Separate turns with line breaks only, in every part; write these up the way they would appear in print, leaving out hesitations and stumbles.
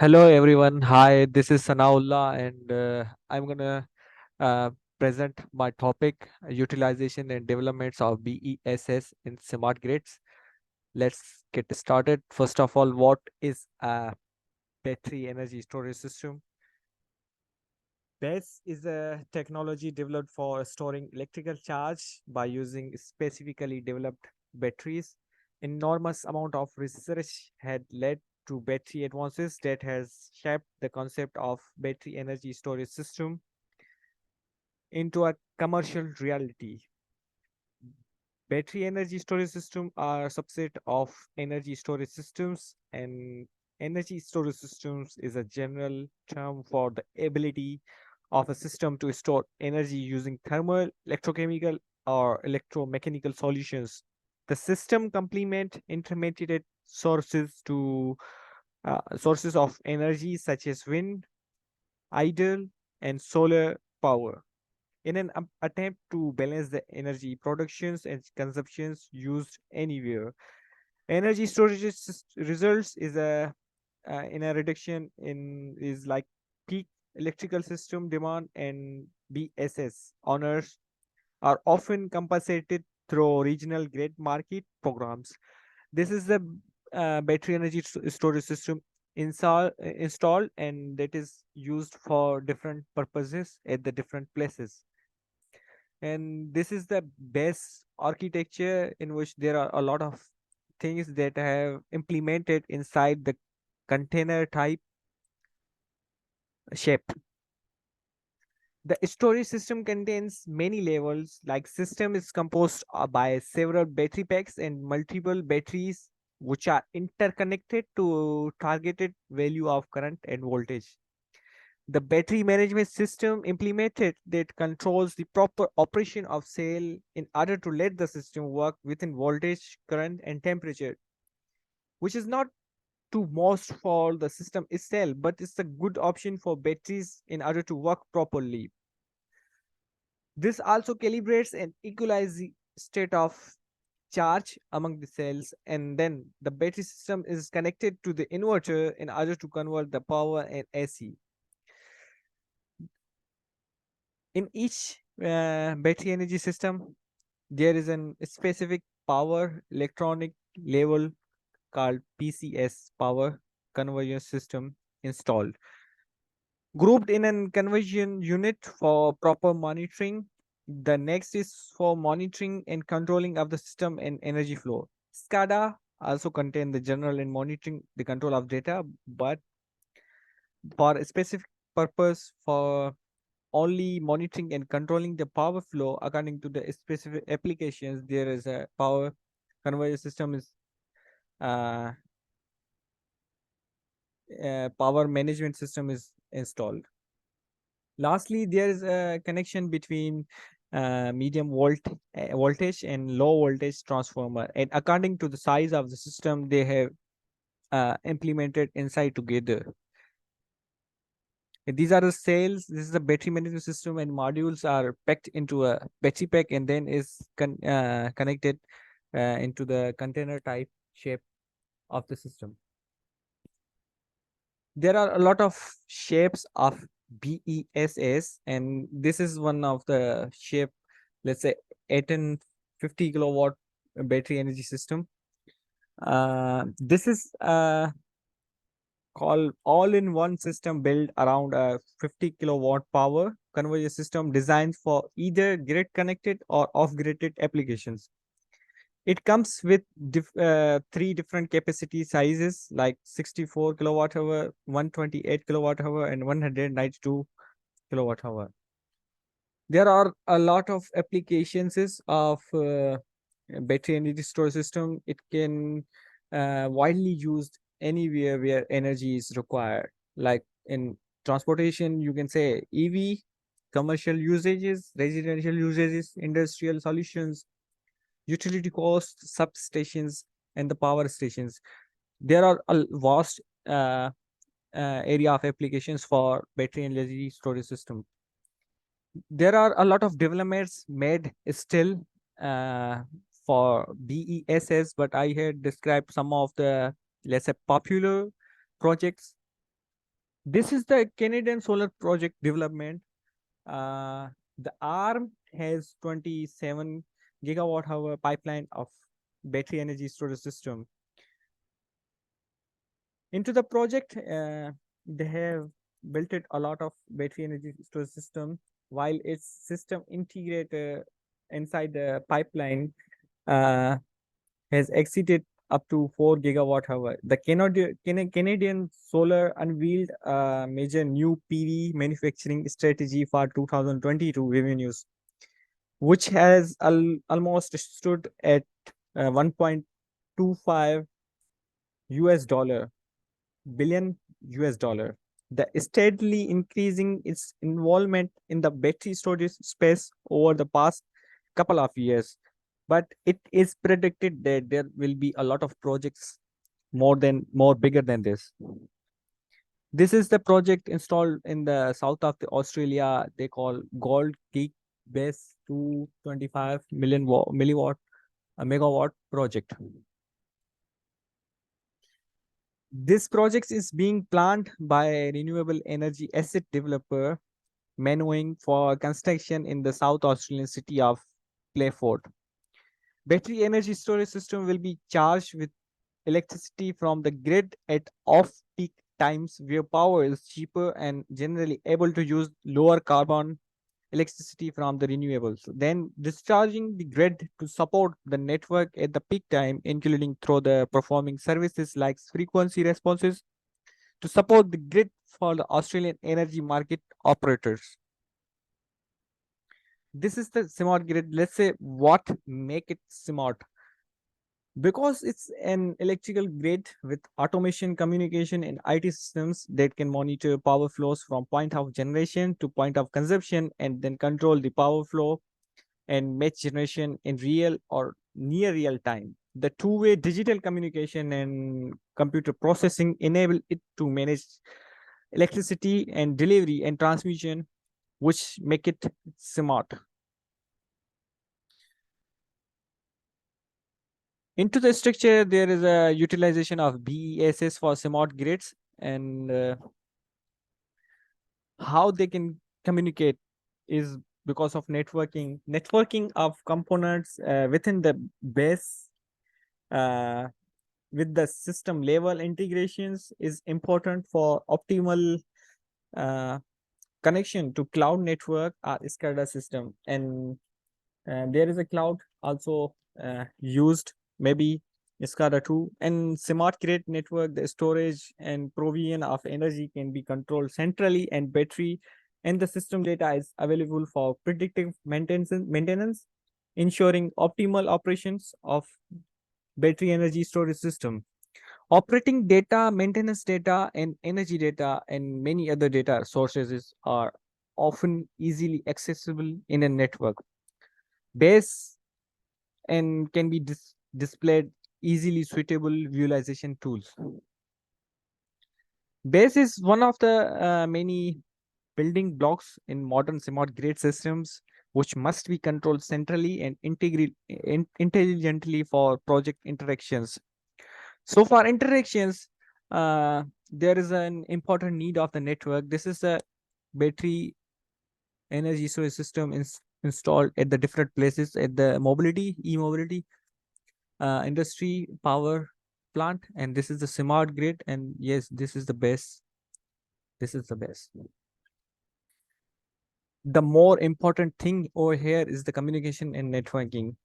Hello everyone. Hi, this is Sanaullah, and I'm gonna uh, present my topic: utilization and developments of BESS in smart grids. Let's get started. First of all, what is a battery energy storage system? BESS is a technology developed for storing electrical charge by using specifically developed batteries. Enormous amount of research had led to battery advances that has shaped the concept of battery energy storage system into a commercial reality. Battery energy storage system are a subset of energy storage systems, and energy storage systems is a general term for the ability of a system to store energy using thermal, electrochemical, or electromechanical solutions. The system complement intermediate sources of energy such as wind, idle, and solar power in an attempt to balance the energy productions and consumptions used anywhere. Energy storage results is a in a reduction in is like peak electrical system demand, and BSS owners are often compensated through regional grid market programs. This is the battery energy storage system installed, and that is used for different purposes at the different places. And this is the best architecture in which there are a lot of things that have implemented inside the container type shape. The storage system contains many levels, like system is composed by several battery packs and multiple batteries which are interconnected to targeted value of current and voltage. The battery management system implemented that controls the proper operation of cell in order to let the system work within voltage, current, and temperature, which is not too most for the system itself, but it's a good option for batteries in order to work properly. This also calibrates and equalizes the state of charge among the cells, and then the battery system is connected to the inverter in order to convert the power and AC. In each battery energy system, there is a specific power electronic level called PCS, power conversion system, installed, grouped in a conversion unit for proper monitoring. The next is for monitoring and controlling of the system and energy flow. SCADA also contain the general and monitoring the control of data, but for a specific purpose for only monitoring and controlling the power flow according to the specific applications, there is a power conversion system is uh, power management system is installed. Lastly, there is a connection between voltage and low voltage transformer, and according to the size of the system they have implemented inside together. These are the cells. This is the battery management system, and modules are packed into a battery pack and then is connected into the container type shape of the system. There are a lot of shapes of BESS, and this is one of the shape. Let's say 1850 kilowatt battery energy system. This is called all-in-one system built around a 50 kilowatt power conversion system designed for either grid connected or off-gridded applications. It comes with three different capacity sizes like 64 kilowatt hour, 128 kilowatt hour, and 192 kilowatt hour. There are a lot of applications of battery energy storage system. It can widely used anywhere where energy is required, like in transportation you can say EV, commercial usages, residential usages, industrial solutions, utility costs, substations, and the power stations. There are a vast area of applications for battery energy storage system. There are a lot of developments made still uh, for BESS, but I had described some of the, let's say, popular projects. This is the Canadian solar project development. Uh, the ARM has 27 gigawatt hour pipeline of battery energy storage system. Into the project, they have built it a lot of battery energy storage system, while its system integrated inside the pipeline uh, has exceeded up to 4 gigawatt hour. The Canadian Solar unveiled a major new PV manufacturing strategy for 2022 revenues, which has almost stood at 1.25 US dollar billion US dollar. The steadily increasing its involvement in the battery storage space over the past couple of years. But it is predicted that there will be a lot of projects more bigger than this. This is the project installed in the south of the Australia. They call Gold Peak BESS 225 milliwatt a megawatt project. This project is being planned by a renewable energy asset developer Manuing for construction in the South Australian city of Playford. Battery energy storage system will be charged with electricity from the grid at off-peak times where power is cheaper and generally able to use lower carbon electricity from the renewables. Then discharging the grid to support the network at the peak time, including through the performing services like frequency responses to support the grid for the Australian energy market operators. This is the smart grid. Let's say what make it smart, because it's an electrical grid with automation, communication, and IT systems that can monitor power flows from point of generation to point of consumption and then control the power flow and match generation in real or near real time. The two-way digital communication and computer processing enable it to manage electricity and delivery and transmission, which make it smart. Into the structure, there is a utilization of BESS for smart grids and how they can communicate is because of networking. Networking of components within the base uh, with the system level integrations is important for optimal uh, connection to cloud network or SCADA system. And there is a cloud also used, maybe SCADA 2 and smart grid network. The storage and provision of energy can be controlled centrally and battery and the system data is available for predictive maintenance, ensuring optimal operations of battery energy storage system. Operating data, maintenance data, and energy data, and many other data sources are often easily accessible in a network. Base and can be displayed easily suitable visualization tools. Base is one of the many building blocks in modern smart grid systems, which must be controlled centrally and intelligently for project interactions. So for interactions, there is an important need of the network. This is a battery energy storage system installed at the different places at the mobility, e-mobility, industry, power plant, and this is the smart grid. And yes, this is the best. This is the best. The more important thing over here is the communication and networking.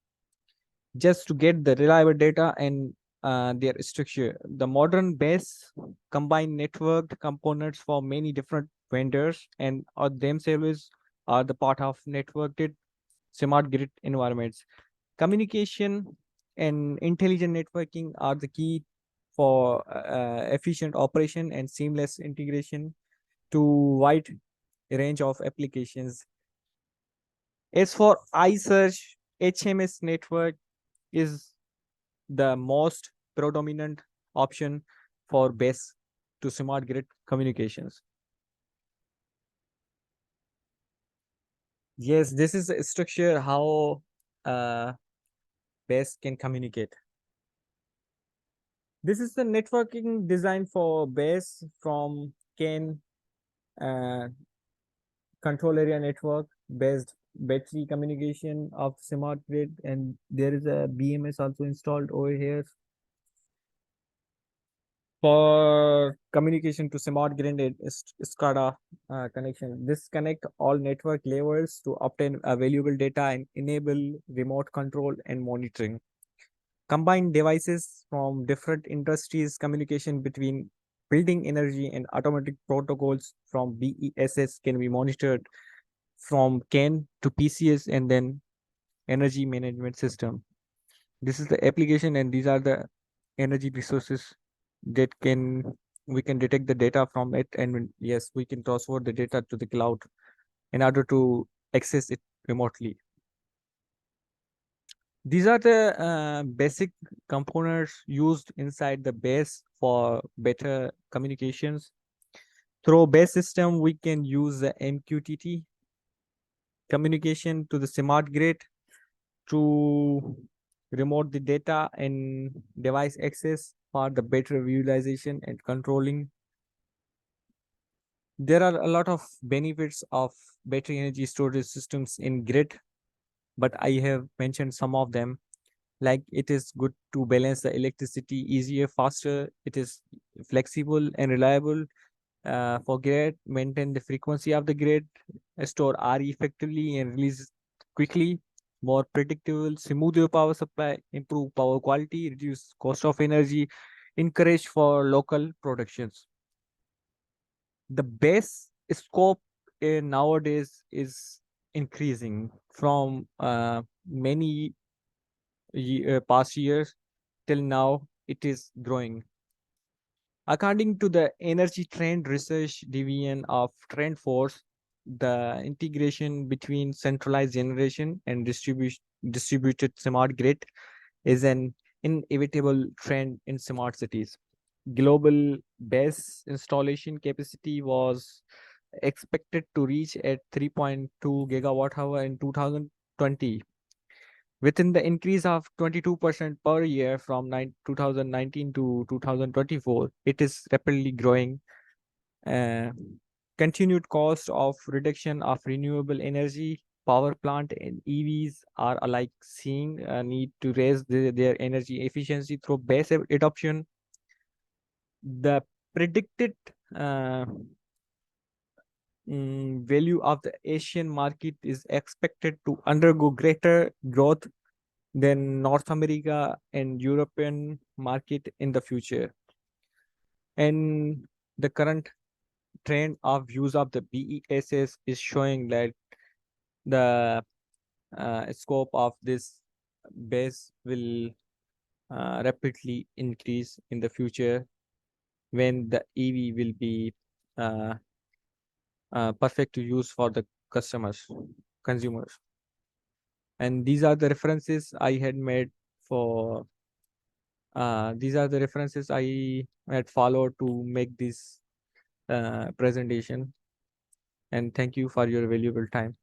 Just to get the reliable data and their structure. The modern base combine networked components for many different vendors and are themselves are the part of networked smart grid environments. Communication and intelligent networking are the key for efficient operation and seamless integration to wide range of applications. As for iSearch, HMS network is the most predominant option for base to smart grid communications. Yes, this is a structure how uh, base can communicate. This is the networking design for base from CAN uh, control area network based battery communication of smart grid, and there is a BMS also installed over here for communication to smart grid and SCADA connection. This connect all network levels to obtain valuable data and enable remote control and monitoring. Combine devices from different industries, communication between building energy and automatic protocols from BESS can be monitored from CAN to PCS and then energy management system. This is the application, and these are the energy resources that can we can detect the data from it, and yes, we can transfer the data to the cloud in order to access it remotely. These are the basic components used inside the base for better communications. Through base system, we can use the MQTT communication to the smart grid to remote the data and device access for the better utilization and controlling. There are a lot of benefits of battery energy storage systems in grid, but I have mentioned some of them. Like it is good to balance the electricity easier, faster. It is flexible and reliable for grid. Maintain the frequency of the grid. Store RE effectively and release quickly. More predictable, smoother power supply. Improve power quality. Reduce cost of energy. Encourage for local productions. The base scope nowadays is increasing from many past years till now. It is growing. According to the Energy Trend Research Division of Trend Force, the integration between centralized generation and distributed smart grid is an inevitable trend in smart cities. Global BESS installation capacity was expected to reach at 3.2 gigawatt hour in 2020. Within the increase of 22% per year from 2019 to 2024, it is rapidly growing. Uh, Continued cost of reduction of renewable energy, power plant and EVs are alike seeing a need to raise their energy efficiency through BESS adoption. The predicted uh, value of the Asian market is expected to undergo greater growth than North America and European market in the future. And the current trend of use of the BESS is showing that the scope of this base will rapidly increase in the future when the EV will be uh, perfect to use for the consumers. And these are the references I had made for these are the references I had followed to make this presentation. And thank you for your valuable time.